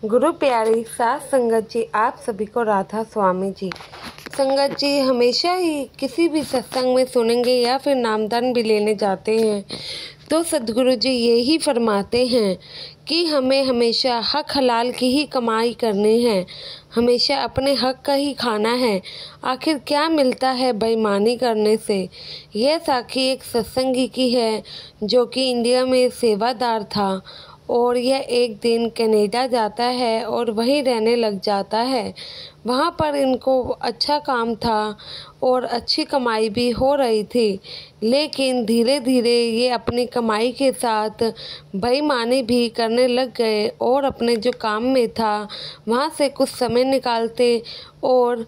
गुरु प्यारी साथ संगत जी, आप सभी को राधा स्वामी जी। संगत जी, हमेशा ही किसी भी सत्संग में सुनेंगे या फिर नामदान भी लेने जाते हैं तो सद्गुरु जी यही फरमाते हैं कि हमें हमेशा हक हलाल की ही कमाई करनी है, हमेशा अपने हक का ही खाना है। आखिर क्या मिलता है बेईमानी करने से। यह साखी एक सत्संगी की है जो कि इंडिया में सेवादार था और यह एक दिन कनाडा जाता है और वहीं रहने लग जाता है। वहाँ पर इनको अच्छा काम था और अच्छी कमाई भी हो रही थी, लेकिन धीरे धीरे ये अपनी कमाई के साथ बेईमानी भी करने लग गए और अपने जो काम में था वहाँ से कुछ समय निकालते और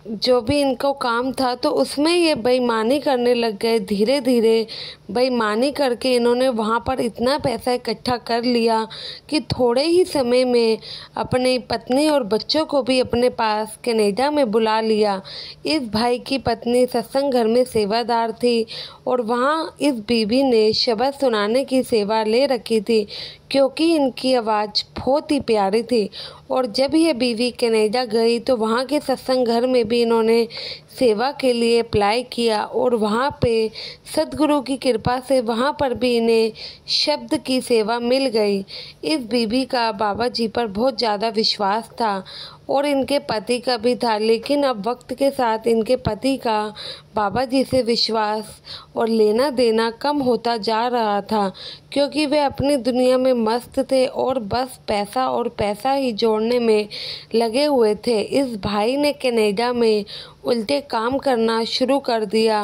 जो भी इनको काम था तो उसमें ये बेईमानी करने लग गए। धीरे धीरे बेईमानी करके इन्होंने वहाँ पर इतना पैसा इकट्ठा कर लिया कि थोड़े ही समय में अपनी पत्नी और बच्चों को भी अपने पास कनाडा में बुला लिया। इस भाई की पत्नी सत्संग घर में सेवादार थी और वहाँ इस बीवी ने शब्द सुनाने की सेवा ले रखी थी क्योंकि इनकी आवाज़ बहुत ही प्यारी थी। और जब यह बीवी कनाडा गई तो वहाँ के सत्संग घर में भी इन्होंने सेवा के लिए अप्लाई किया और वहाँ पे सद्गुरु की कृपा से वहाँ पर भी इन्हें शब्द की सेवा मिल गई। इस बीवी का बाबा जी पर बहुत ज़्यादा विश्वास था और इनके पति का भी था, लेकिन अब वक्त के साथ इनके पति का बाबा जी से विश्वास और लेना देना कम होता जा रहा था क्योंकि वे अपनी दुनिया में मस्त थे और बस पैसा और पैसा ही जोड़ने में लगे हुए थे। इस भाई ने कनाडा में उल्टे काम करना शुरू कर दिया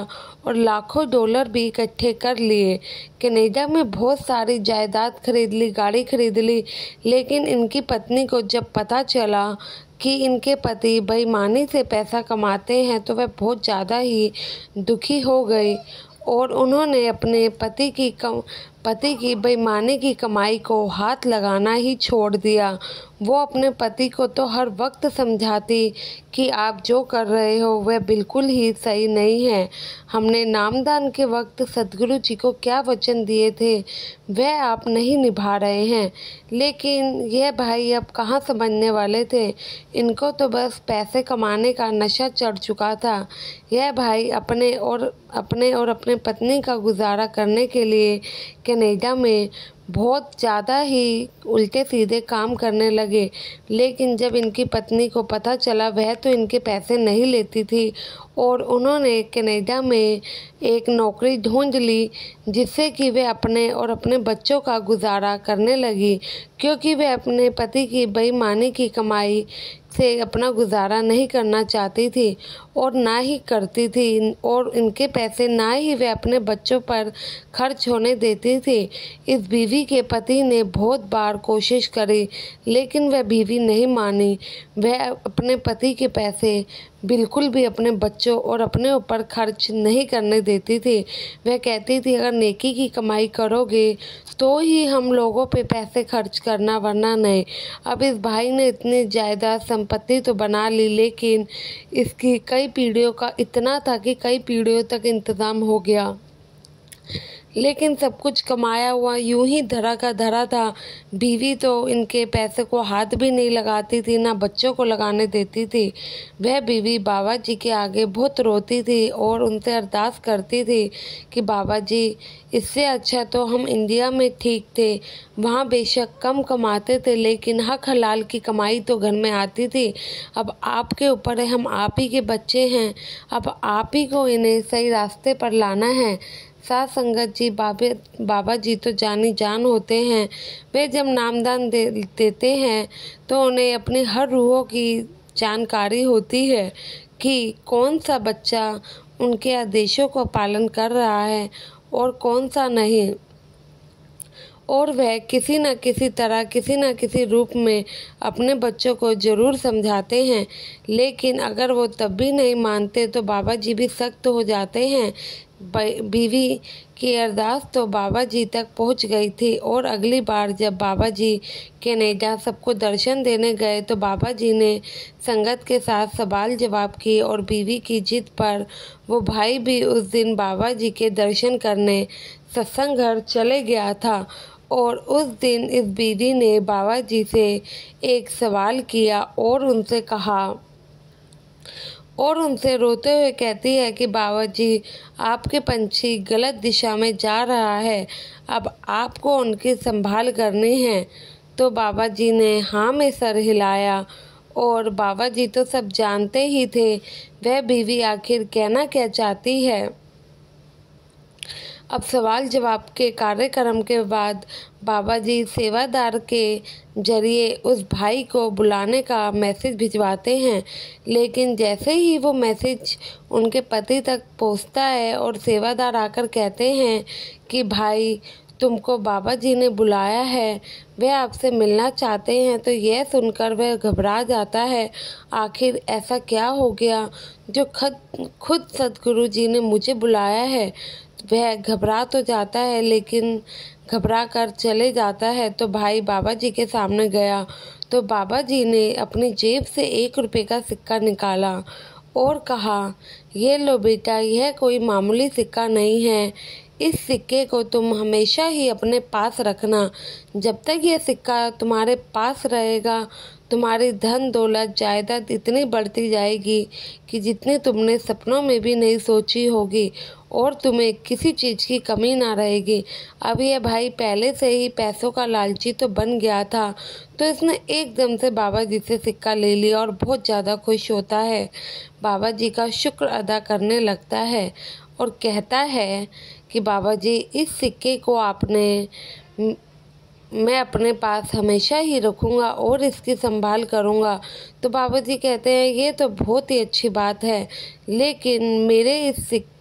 और लाखों डॉलर भी इकट्ठे कर लिए। कनाडा में बहुत सारी जायदाद खरीद ली, गाड़ी खरीद ली, लेकिन इनकी पत्नी को जब पता चला कि इनके पति बेईमानी से पैसा कमाते हैं तो वह बहुत ज़्यादा ही दुखी हो गई और उन्होंने अपने पति की बेईमानी की कमाई को हाथ लगाना ही छोड़ दिया। वो अपने पति को तो हर वक्त समझाती कि आप जो कर रहे हो वह बिल्कुल ही सही नहीं है। हमने नामदान के वक्त सद्गुरु जी को क्या वचन दिए थे वह आप नहीं निभा रहे हैं। लेकिन यह भाई अब कहाँ समझने वाले थे, इनको तो बस पैसे कमाने का नशा चढ़ चुका था। यह भाई अपने और अपने पत्नी का गुजारा करने के लिए कनाडा में बहुत ज़्यादा ही उल्टे सीधे काम करने लगे, लेकिन जब इनकी पत्नी को पता चला वह तो इनके पैसे नहीं लेती थी और उन्होंने कनाडा में एक नौकरी ढूंढ ली जिससे कि वे अपने और अपने बच्चों का गुजारा करने लगी क्योंकि वे अपने पति की बेईमानी की कमाई से अपना गुजारा नहीं करना चाहती थी और ना ही करती थी और इनके पैसे ना ही वे अपने बच्चों पर खर्च होने देती थी। इस बीवी के पति ने बहुत बार कोशिश करी लेकिन वह बीवी नहीं मानी। वह अपने पति के पैसे बिल्कुल भी अपने बच्चों और अपने ऊपर खर्च नहीं करने देती थी। वह कहती थी अगर नेकी की कमाई करोगे तो ही हम लोगों पे पैसे खर्च करना, वरना नहीं। अब इस भाई ने इतनी जायदाद संपत्ति तो बना ली, लेकिन इसकी कई पीढ़ियों का इतना था कि कई पीढ़ियों तक इंतज़ाम हो गया, लेकिन सब कुछ कमाया हुआ यूं ही धरा का धरा था। बीवी तो इनके पैसे को हाथ भी नहीं लगाती थी, ना बच्चों को लगाने देती थी। वह बीवी बाबा जी के आगे बहुत रोती थी और उनसे अरदास करती थी कि बाबा जी, इससे अच्छा तो हम इंडिया में ठीक थे, वहाँ बेशक कम कमाते थे लेकिन हक हलाल की कमाई तो घर में आती थी। अब आपके ऊपर है, हम आप ही के बच्चे हैं, अब आप ही को इन्हें सही रास्ते पर लाना है। साथ संगत जी, बाबा जी तो जानी जान होते हैं। वे जब नामदान देते हैं तो उन्हें अपनी हर रूहों की जानकारी होती है कि कौन सा बच्चा उनके आदेशों को पालन कर रहा है और कौन सा नहीं, और वह किसी न किसी तरह किसी न किसी रूप में अपने बच्चों को ज़रूर समझाते हैं। लेकिन अगर वो तब भी नहीं मानते तो बाबा जी भी सख्त हो जाते हैं। बीवी की अरदास तो बाबा जी तक पहुंच गई थी और अगली बार जब बाबा जी कनाडा सबको दर्शन देने गए तो बाबा जी ने संगत के साथ सवाल जवाब किए और बीवी की जिद पर वो भाई भी उस दिन बाबा जी के दर्शन करने सत्संग घर चले गया था और उस दिन इस बीवी ने बाबा जी से एक सवाल किया और उनसे रोते हुए कहती है कि बाबा जी, आपके पंछी गलत दिशा में जा रहा है, अब आपको उनकी संभाल करनी है। तो बाबा जी ने हाँ में सर हिलाया और बाबा जी तो सब जानते ही थे वह बीवी आखिर कहना क्या चाहती है। अब सवाल जवाब के कार्यक्रम के बाद बाबा जी सेवादार के जरिए उस भाई को बुलाने का मैसेज भिजवाते हैं, लेकिन जैसे ही वो मैसेज उनके पति तक पहुंचता है और सेवादार आकर कहते हैं कि भाई, तुमको बाबा जी ने बुलाया है, वे आपसे मिलना चाहते हैं, तो यह सुनकर वह घबरा जाता है। आखिर ऐसा क्या हो गया जो खुद सद्गुरु जी ने मुझे बुलाया है। वह घबरा तो जाता है, लेकिन घबरा कर चले जाता है। तो भाई बाबा जी के सामने गया तो बाबा जी ने अपनी जेब से 1 रुपये का सिक्का निकाला और कहा, ये लो बेटा, यह कोई मामूली सिक्का नहीं है। इस सिक्के को तुम हमेशा ही अपने पास रखना। जब तक यह सिक्का तुम्हारे पास रहेगा, तुम्हारी धन दौलत जायदाद इतनी बढ़ती जाएगी कि जितनी तुमने सपनों में भी नहीं सोची होगी, और तुम्हें किसी चीज़ की कमी ना रहेगी। अब यह भाई पहले से ही पैसों का लालची तो बन गया था, तो इसने एकदम से बाबा जी से सिक्का ले लिया और बहुत ज़्यादा खुश होता है। बाबा जी का शुक्र अदा करने लगता है और कहता है कि बाबा जी, इस सिक्के को मैं अपने पास हमेशा ही रखूँगा और इसकी संभाल करूँगा। तो बाबा जी कहते हैं, ये तो बहुत ही अच्छी बात है, लेकिन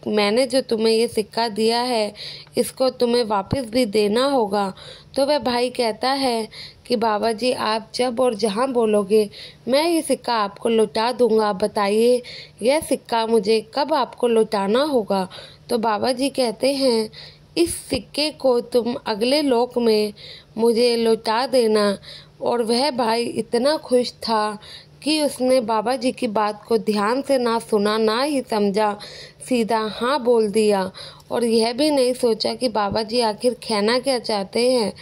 मैंने जो तुम्हें ये सिक्का दिया है, इसको तुम्हें वापस भी देना होगा। तो वह भाई कहता है कि बाबा जी, आप जब और जहाँ बोलोगे मैं ये सिक्का आपको लौटा दूँगा। बताइए, यह सिक्का मुझे कब आपको लौटाना होगा। तो बाबा जी कहते हैं, इस सिक्के को तुम अगले लोक में मुझे लौटा देना। और वह भाई इतना खुश था कि उसने बाबा जी की बात को ध्यान से ना सुना ना ही समझा, सीधा हाँ बोल दिया और यह भी नहीं सोचा कि बाबा जी आखिर कहना क्या चाहते हैं।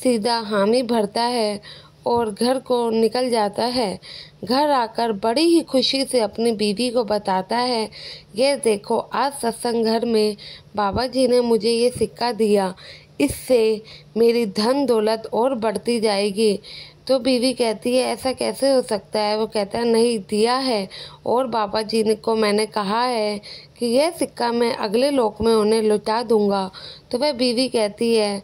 सीधा हामी भरता है और घर को निकल जाता है। घर आकर बड़ी ही खुशी से अपनी बीवी को बताता है, ये देखो, आज सत्संग घर में बाबा जी ने मुझे ये सिक्का दिया, इससे मेरी धन दौलत और बढ़ती जाएगी। तो बीवी कहती है, ऐसा कैसे हो सकता है। वो कहता है, नहीं, दिया है और बाबा जी ने को मैंने कहा है कि यह सिक्का मैं अगले लोक में उन्हें लौटा दूंगा। तो वह बीवी कहती है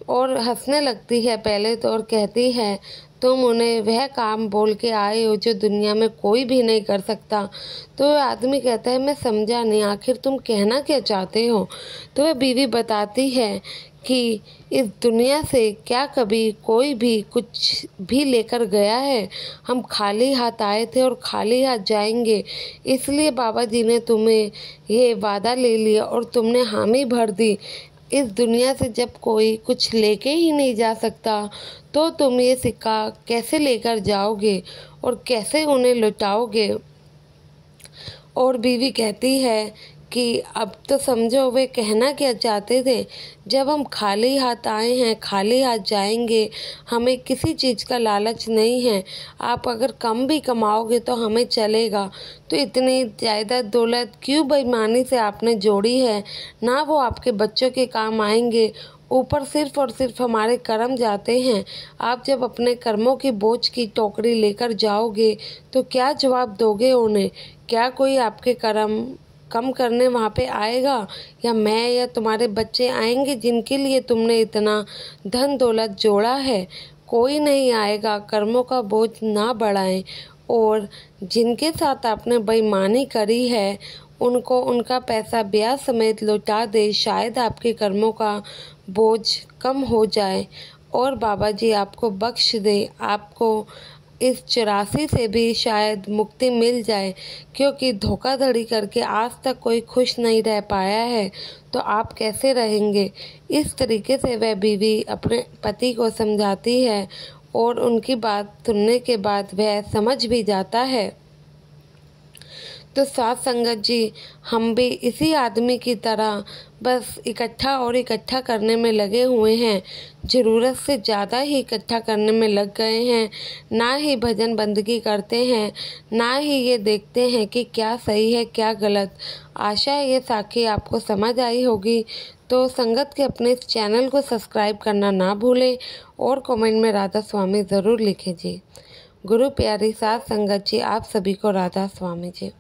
और हंसने लगती है पहले तो, और कहती है, तुम उन्हें वह काम बोल के आए हो जो दुनिया में कोई भी नहीं कर सकता। तो वह आदमी कहता है, मैं समझा नहीं, आखिर तुम कहना क्या चाहते हो। तो वह बीवी बताती है कि इस दुनिया से क्या कभी कोई भी कुछ भी लेकर गया है। हम खाली हाथ आए थे और खाली हाथ जाएंगे, इसलिए बाबा जी ने तुम्हें ये वादा ले लिया और तुमने हामी भर दी। इस दुनिया से जब कोई कुछ लेके ही नहीं जा सकता, तो तुम ये सिक्का कैसे लेकर जाओगे और कैसे उन्हें लौटाओगे। और बीवी कहती है कि अब तो समझो वे कहना क्या चाहते थे। जब हम खाली हाथ आए हैं, खाली हाथ जाएंगे, हमें किसी चीज़ का लालच नहीं है। आप अगर कम भी कमाओगे तो हमें चलेगा। तो इतनी जायदाद दौलत क्यों बेईमानी से आपने जोड़ी है, ना वो आपके बच्चों के काम आएंगे, ऊपर सिर्फ और सिर्फ हमारे कर्म जाते हैं। आप जब अपने कर्मों की बोझ की टोकरी लेकर जाओगे तो क्या जवाब दोगे उन्हें। क्या कोई आपके कर्म कम करने वहाँ पे आएगा, या मैं या तुम्हारे बच्चे आएंगे जिनके लिए तुमने इतना धन दौलत जोड़ा है। कोई नहीं आएगा। कर्मों का बोझ ना बढ़ाएं और जिनके साथ आपने बेईमानी करी है उनको उनका पैसा ब्याज समेत लौटा दे। शायद आपके कर्मों का बोझ कम हो जाए और बाबा जी आपको बख्श दे। आपको इस 84 से भी शायद मुक्ति मिल जाए, क्योंकि धोखाधड़ी करके आज तक कोई खुश नहीं रह पाया है, तो आप कैसे रहेंगे। इस तरीके से वह बीवी अपने पति को समझाती है और उनकी बात सुनने के बाद वह समझ भी जाता है। तो साथ संगत जी, हम भी इसी आदमी की तरह बस इकट्ठा और इकट्ठा करने में लगे हुए हैं। ज़रूरत से ज़्यादा ही इकट्ठा करने में लग गए हैं। ना ही भजन बंदगी करते हैं, ना ही ये देखते हैं कि क्या सही है क्या गलत। आशा है ये साखी आपको समझ आई होगी। तो संगत के अपने इस चैनल को सब्सक्राइब करना ना भूलें और कमेंट में राधा स्वामी ज़रूर लिखें जी। गुरु प्यारी साथ संगत जी, आप सभी को राधा स्वामी जी।